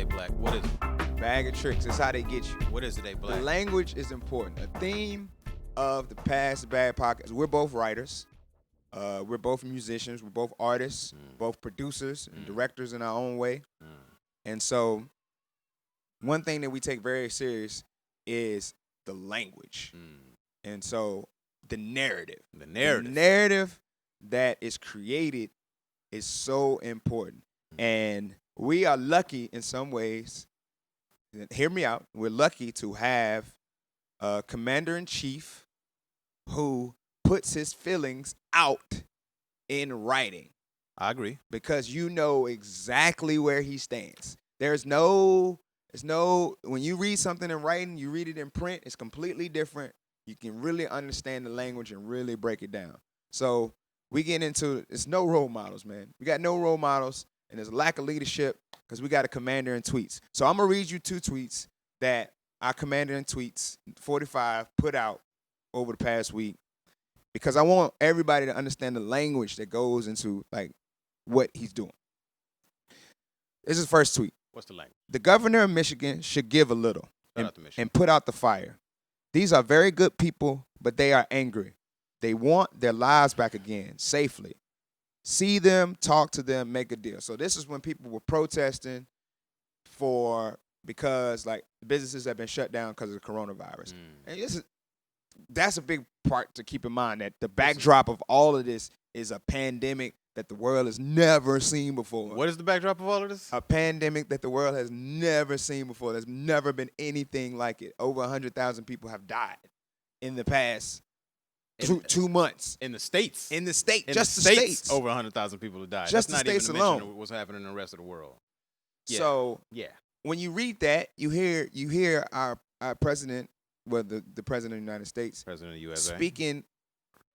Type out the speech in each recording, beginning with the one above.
A.black? What is it? Bag of tricks. That's how they get you. What is it, A.black? The language is important. A theme of the Past Bad podcast. We're both writers. We're both musicians. We're both artists, both producers and directors in our own way. And so one thing that we take very serious is the language. And so the narrative. The narrative. The narrative that is created is so important. And we are lucky in some ways. Hear me out. We're lucky to have a commander-in-chief who puts his feelings out in writing. I agree. Because you know exactly where he stands. There's no, when you read something in writing, you read it in print, it's completely different. You can really understand the language and really break it down. So we get into, it's no role models, man. We got no role models, and there's a lack of leadership because we got a commander in tweets. So I'm going to read you 2 tweets that our commander in tweets, 45, put out over the past week because I want everybody to understand the language that goes into, like, what he's doing. This is the first tweet. What's the language? The governor of Michigan should give a little and put out the fire. These are very good people, but they are angry. They want their lives back again, safely. See them, talk to them, make a deal. So this is when people were protesting because like businesses have been shut down because of the coronavirus. And that's a big part to keep in mind, that the backdrop of all of this is a pandemic that the world has never seen before. What is the backdrop of all of this? A pandemic that the world has never seen before. There's never been anything like it. Over 100,000 people have died in the past 2 months. In the States. In the state. In just the States. Over 100,000 people have died. Just That's the not States even to alone. mention what's happening in the rest of the world. Yeah. So yeah, when you read that, you hear our president, well, the president of the United States, President of the USA, speaking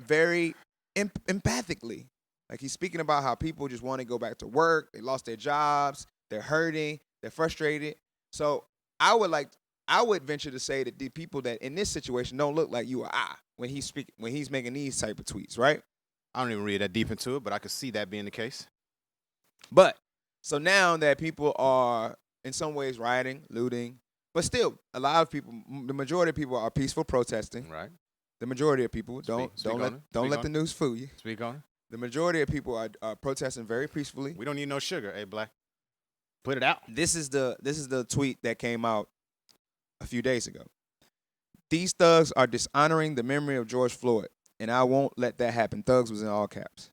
very empathically. Like, he's speaking about how people just want to go back to work. They lost their jobs. They're hurting. They're frustrated. So I would venture to say that the people that in this situation don't look like you or I when he's making these type of tweets, right? I don't even read that deep into it, but I could see that being the case. But so now that people are in some ways rioting, looting, but still a lot of people, the majority of people are peaceful protesting. Right. The majority of people don't let the news fool you. Speak on it. The majority of people are protesting very peacefully. We don't need no sugar, A.black. Put it out. This is the tweet that came out a few days ago. These thugs are dishonoring the memory of George Floyd, and I won't let that happen. Thugs was in all caps.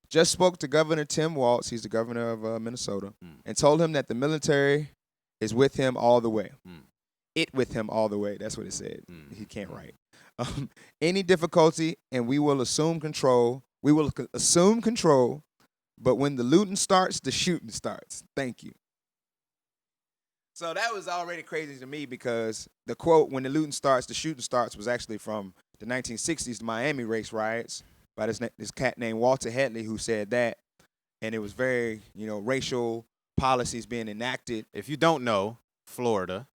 Just spoke to Governor Tim Walz, he's the governor of Minnesota, and told him that the military is with him all the way. It with him all the way. That's what it said. He can't write. Any difficulty, and we will assume control. We will assume control, but when the looting starts, the shooting starts. Thank you. So that was already crazy to me because the quote, when the looting starts, the shooting starts, was actually from the 1960s Miami race riots by this cat named Walter Headley who said that. And it was very, racial policies being enacted. If you don't know, Florida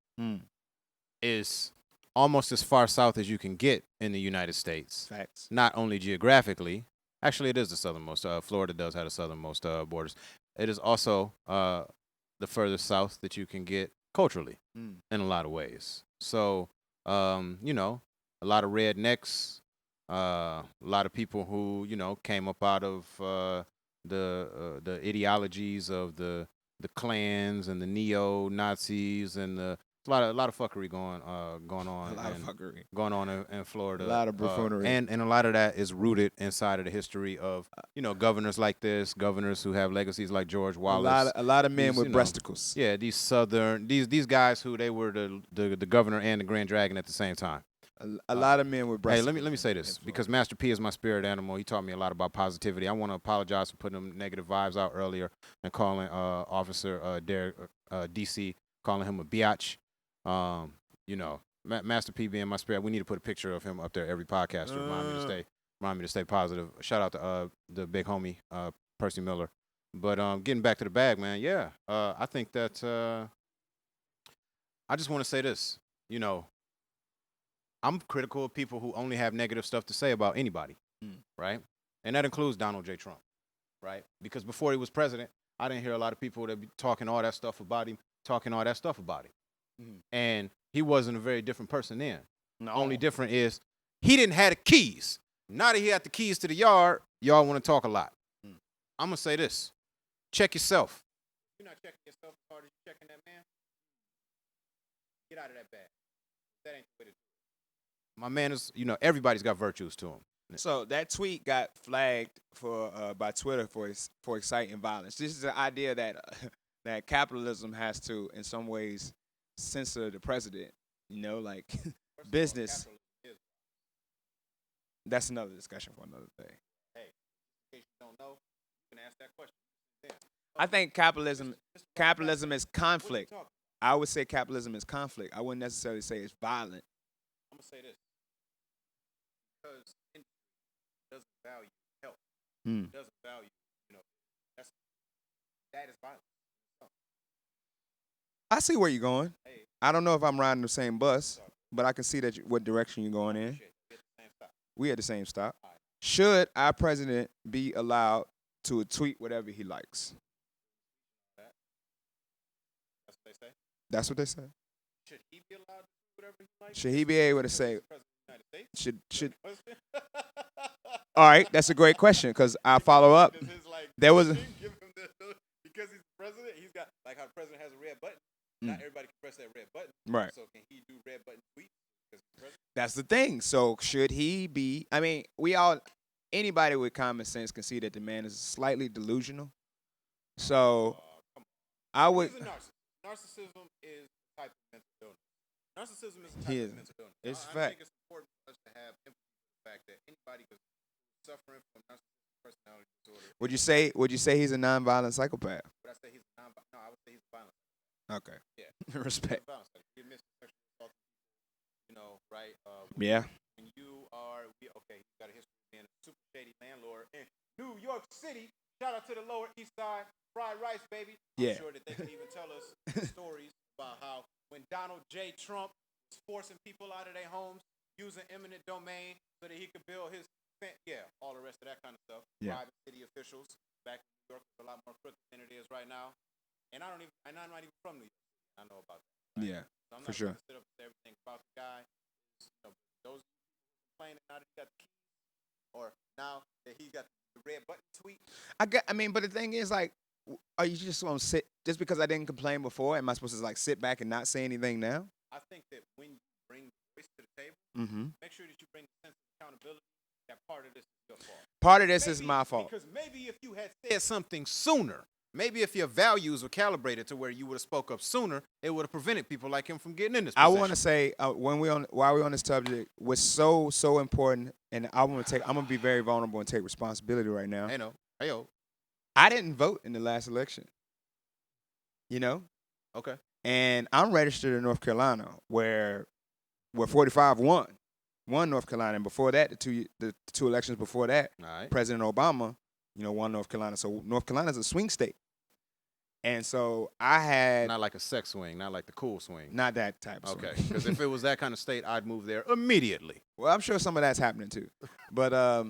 is almost as far south as you can get in the United States. Facts. Not only geographically. Actually, it is the southernmost. Florida does have the southernmost borders. It is also the furthest south that you can get culturally in a lot of ways. So, a lot of rednecks, a lot of people who, came up out of the ideologies of the Klans and the neo-Nazis and a lot of fuckery going on. A lot of fuckery going on in Florida. A lot of buffoonery, and a lot of that is rooted inside of the history of governors like this, governors who have legacies like George Wallace. A lot of men with breasticles. Yeah, these guys who they were the governor and the Grand Dragon at the same time. A lot of men with breasticles. Hey, let me say this because Master P is my spirit animal. He taught me a lot about positivity. I want to apologize for putting them negative vibes out earlier and calling Officer Derek DC, calling him a biatch. Master P being my spirit, we need to put a picture of him up there every podcast to remind me to stay positive. Shout out to the big homie Percy Miller. But getting back to the bag, man, I think that I just want to say this. I'm critical of people who only have negative stuff to say about anybody, right? And that includes Donald J. Trump, right? Because before he was president, I didn't hear a lot of people that be talking all that stuff about him, talking all that stuff about him. And he wasn't a very different person then. The only difference is he didn't have the keys. Now that he had the keys to the yard, y'all want to talk a lot. I'm going to say this. Check yourself. You're not checking yourself as hard as you're checking that man. Get out of that bag. That ain't the way to do it. My man is, everybody's got virtues to him. So that tweet got flagged by Twitter for exciting violence. This is the idea that that capitalism has to, in some ways, censor the president. Like business. That's another discussion for another day. Hey, in case you don't know, you can ask that question. Yeah. I think capitalism is conflict. I would say capitalism is conflict. I wouldn't necessarily say it's violent. I'm going to say this. Because industry doesn't value health. Doesn't value, that is violence. I see where you're going. Hey. I don't know if I'm riding the same bus, but I can see what direction you're going in. We at the same stop. Right. Should our president be allowed to tweet whatever he likes? That's what they say? That's what they say. Should he be allowed to do whatever he likes? Should he be able to say? Should. All right, that's a great question because I'll follow up. There was because he's president, he's got like how the president has a red button. Not everybody can press that red button. Right. So can he do red button tweets? That's the thing. So should he be? I mean, anybody with common sense can see that the man is slightly delusional. So I would. Narcissism is a type of mental illness. Narcissism is a type of mental illness. It's I fact. think it's important for us to have empathy for the fact that anybody who's suffering from narcissistic personality disorder. Would you say he's a nonviolent psychopath? Would I say he's no, I would say he's violent. Okay. Yeah. Respect. He admits to sexual assault, right? Yeah. When you are, you got a history of being a super shady landlord in New York City. Shout out to the Lower East Side, fried rice, baby. I'm sure that they can even tell us stories about how when Donald J. Trump was forcing people out of their homes using eminent domain so that he could build his, all the rest of that kind of stuff. Yeah. Private city officials back in New York was a lot more crooked than it is right now. And I'm not even from New York. I know about that. Right? Yeah, so I'm not for sure. Sit up with everything about the guy. Those complaining now that he got the keys, or now that he got the red button tweet. But the thing is, like, are you just gonna sit just because I didn't complain before? Am I supposed to like sit back and not say anything now? I think that when you bring voice to the table, make sure that you bring the sense of accountability. That part of this is your fault. Part of this is my fault. Because maybe if you had said something sooner. Maybe if your values were calibrated to where you would have spoke up sooner, it would have prevented people like him from getting in this position. I want to say while we're on this subject, what's so important, and I'm gonna be very vulnerable and take responsibility right now. Hey-o. I didn't vote in the last election. Okay. And I'm registered in North Carolina, where 45 won North Carolina, and before that, the two elections before that, President Obama, won North Carolina. So North Carolina is a swing state. And so I had... Not like a sex swing, not like the cool swing. Not that type of swing. Okay, because if it was that kind of state, I'd move there immediately. Well, I'm sure some of that's happening too. But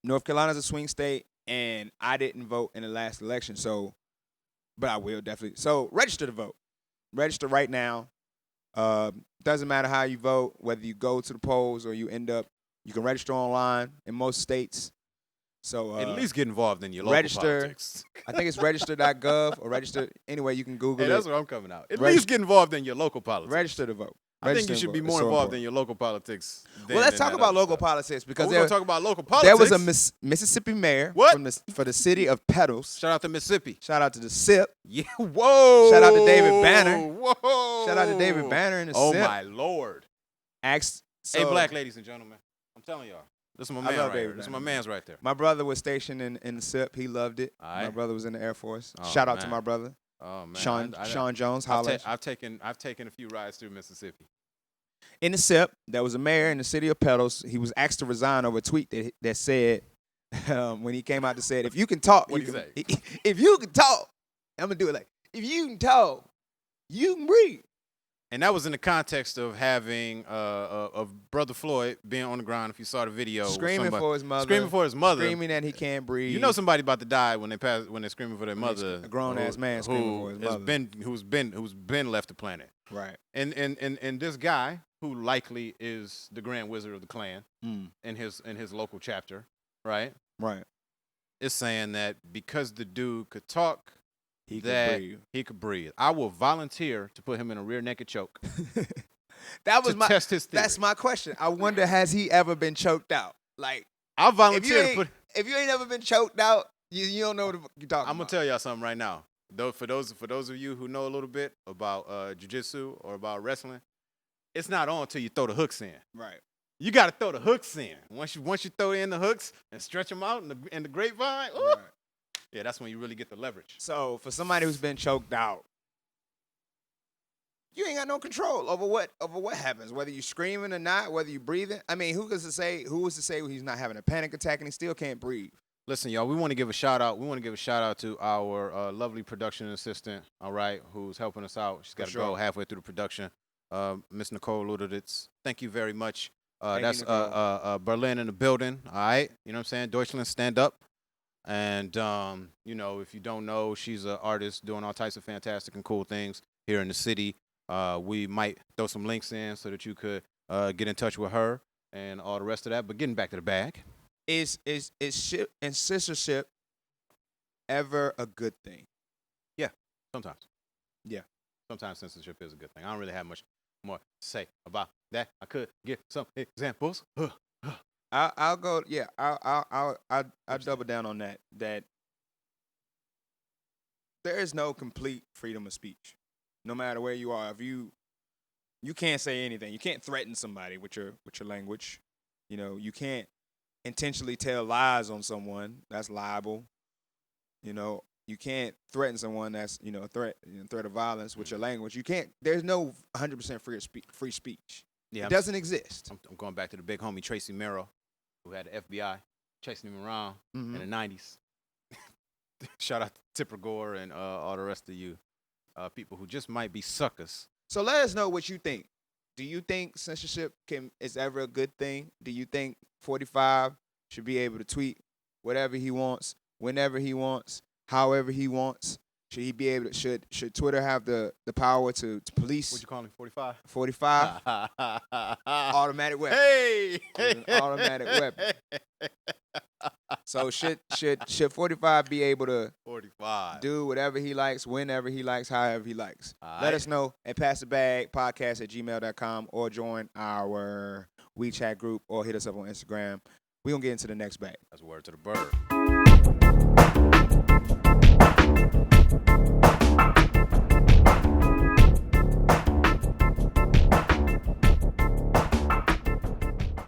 North Carolina's a swing state, and I didn't vote in the last election. But I will definitely. So register to vote. Register right now. Doesn't matter how you vote, whether you go to the polls or you can register online in most states. So at least get involved in your local politics. I think it's register.gov or register. Anyway, you can Google it. That's where I'm coming out. At least get involved in your local politics. Register to vote. I think you should be more involved in your local politics. Well, let's talk about local politics because we're going to talk about local politics. There was a Mississippi mayor for the city of Petals. Shout out to Mississippi. Shout out to the SIP. Yeah. Whoa. Shout out to David Banner. Whoa. Shout out to David Banner and the SIP. Oh my Lord. A.black, ladies and gentlemen. I'm telling y'all. This is my man right here. This is my man's right there. My brother was stationed in the SIP. He loved it. My brother was in the Air Force. Shout out to my brother. Oh man. Sean Jones. I've taken a few rides through Mississippi. In the SIP, there was a mayor in the city of Petals. He was asked to resign over a tweet that said, when he came out to say it, if you can talk, if you can talk, I'm gonna do it like, if you can talk, you can breathe. And that was in the context of having of Brother Floyd being on the ground. If you saw the video, screaming for his mother, screaming that he can't breathe. You know somebody about to die when they're screaming for their mother. A grown ass man screaming for his mother, who's been left the planet. Right. And this guy who likely is the Grand Wizard of the Klan in his local chapter, right? Right. Is saying that because the dude could talk, he could breathe. I will volunteer to put him in a rear naked choke. Test his theory. That's my question. I wonder, has he ever been choked out? Like, I'll volunteer if you ain't ever been choked out, you don't know what you're talking about. I'm gonna tell y'all something right now. For those of you who know a little bit about jiu-jitsu or about wrestling, it's not on till you throw the hooks in. Right. You got to throw the hooks in. Once you throw in the hooks and stretch them out in the grapevine, right. Yeah, that's when you really get the leverage. So for somebody who's been choked out, you ain't got no control over what happens, whether you screaming or not, whether you breathing. I mean, who was to say he's not having a panic attack and he still can't breathe? Listen, y'all, we want to give a shout out. We want to give a shout out to our lovely production assistant, all right, who's helping us out. She's got to go halfway through the production. Miss Nicole Ludowitz, thank you very much. That's Berlin in the building, all right? You know what I'm saying? Deutschland, stand up. And, you know, if you don't know, she's an artist doing all types of fantastic and cool things here in the city. We might throw some links in so that you could get in touch with her and all the rest of that. But getting back to the bag. Is censorship ever a good thing? Yeah, sometimes. Yeah. Sometimes censorship is a good thing. I don't really have much more to say about that. I could give some examples. I'll go. Yeah, I'll double down on that. That there is no complete freedom of speech, no matter where you are. If you can't say anything. You can't threaten somebody with your language. You know, you can't intentionally tell lies on someone. That's libel. You know, you can't threaten someone. That's a threat of violence with your language. You can't. There's no 100% free speech. Yeah, it doesn't exist. I'm going back to the big homie Tracy Merrill, who had the FBI chasing him around in the 90s. Shout out to Tipper Gore and all the rest of you people who just might be suckers. So let us know what you think. Do you think censorship is ever a good thing? Do you think 45 should be able to tweet whatever he wants, whenever he wants, however he wants? Should he be able to? Should Twitter have the power to police? What you call him? 45. 45. Automatic weapon. Hey. Automatic weapon. So should 45 be able to 45 do whatever he likes, whenever he likes, however he likes? Let us know at passthebagpodcast@gmail.com or join our WeChat group or hit us up on Instagram. We're going to get into the next bag. That's a word to the bird.